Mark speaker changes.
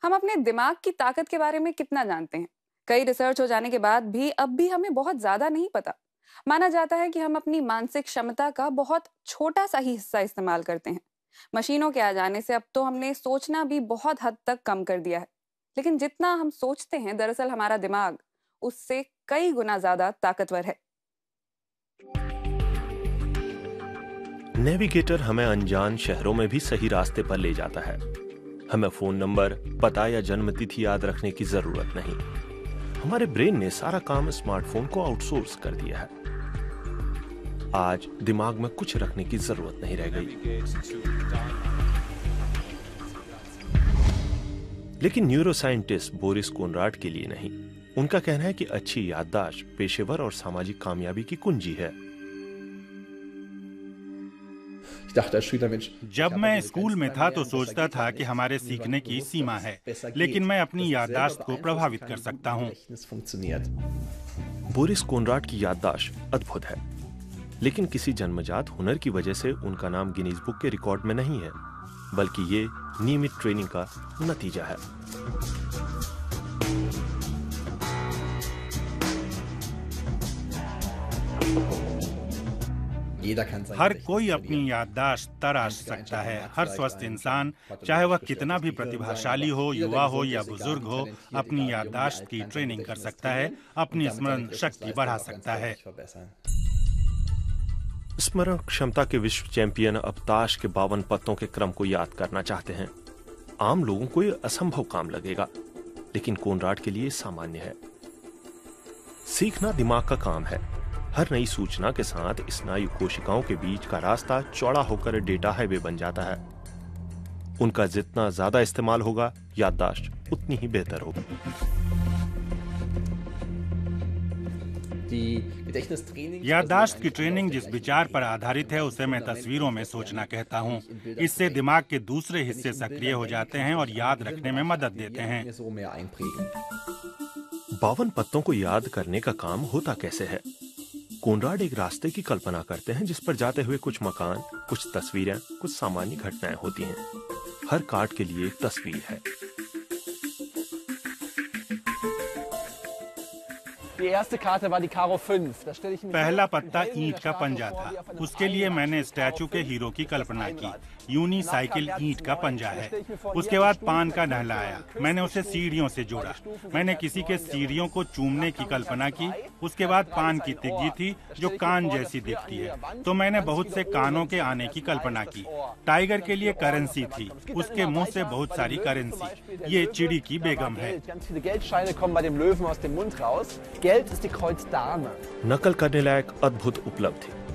Speaker 1: हम अपने दिमाग की ताकत के बारे में कितना जानते हैं? कई रिसर्च हो जाने के बाद भी अब भी हमें बहुत ज्यादा नहीं पता। माना जाता है कि हम अपनी मानसिक क्षमता का बहुत छोटा सा ही हिस्सा इस्तेमाल करते हैं। मशीनों के आ जाने से अब तो हमने सोचना भी बहुत हद तक कम कर दिया है। लेकिन जितना हम सोचते हैं, दरअसल हमारा दिमाग उससे कई गुना ज्यादा ताकतवर है।
Speaker 2: नेविगेटर हमें अनजान शहरों में भी सही रास्ते पर ले जाता है। हमें फोन नंबर, पता या जन्म तिथि याद रखने की जरूरत नहीं। हमारे ब्रेन ने सारा काम स्मार्टफोन को आउटसोर्स कर दिया है। आज दिमाग में कुछ रखने की जरूरत नहीं रह गई। लेकिन न्यूरोसाइंटिस्ट बोरिस कोनराड के लिए नहीं। उनका कहना है कि अच्छी याददाश्त पेशेवर और सामाजिक कामयाबी की कुंजी है।
Speaker 3: जब मैं स्कूल में था तो सोचता था कि हमारे सीखने की सीमा है, लेकिन मैं अपनी याददाश्त को प्रभावित कर सकता हूँ।
Speaker 2: बोरिस कोनराड की याददाश्त अद्भुत है, लेकिन किसी जन्मजात हुनर की वजह से उनका नाम गिनीज बुक के रिकॉर्ड में नहीं है, बल्कि ये नियमित ट्रेनिंग का नतीजा है।
Speaker 3: हर कोई अपनी याददाश्त तराश सकता है। हर स्वस्थ इंसान, चाहे वह कितना भी प्रतिभाशाली हो, युवा हो या बुजुर्ग हो, अपनी याददाश्त की ट्रेनिंग कर सकता है, अपनी स्मरण शक्ति बढ़ा सकता है।
Speaker 2: स्मरण क्षमता के विश्व चैंपियन अब ताश के 52 पत्तों के क्रम को याद करना चाहते हैं। आम लोगों को यह असंभव काम लगेगा, लेकिन कोनराड के लिए सामान्य है। सीखना दिमाग का काम है। हर नई सूचना के साथ स्नायु कोशिकाओं के बीच का रास्ता चौड़ा होकर डेटा हाईवे बन जाता है। उनका जितना ज्यादा इस्तेमाल होगा, याददाश्त उतनी ही बेहतर होगी।
Speaker 3: याददाश्त की ट्रेनिंग जिस विचार पर आधारित है, उसे मैं तस्वीरों में सोचना कहता हूँ। इससे दिमाग के दूसरे हिस्से सक्रिय हो जाते हैं और याद रखने में मदद देते हैं।
Speaker 2: 52 पत्तों को याद करने का काम होता कैसे है? कोनराड एक रास्ते की कल्पना करते हैं जिस पर जाते हुए कुछ मकान, कुछ तस्वीरें, कुछ सामान्य घटनाएं होती हैं। हर कार्ड के लिए एक तस्वीर है।
Speaker 3: पहला पत्ता ईंट का पंजा था। उसके लिए मैंने स्टैचू के हीरो की कल्पना की। यूनी साइकिल ईंट का पंजा है। उसके बाद पान का नहला आया। मैंने उसे सीढ़ियों से जोड़ा। मैंने किसी के सीढ़ियों को चूमने की कल्पना की। उसके बाद पान की तिग्गी थी जो कान जैसी दिखती है, तो मैंने बहुत से कानों के आने की कल्पना की। टाइगर के लिए करेंसी थी। उसके मुंह से बहुत सारी करेंसी। ये चिड़ी की बेगम है।
Speaker 2: नकल करने लायक अद्भुत उपलब्धि।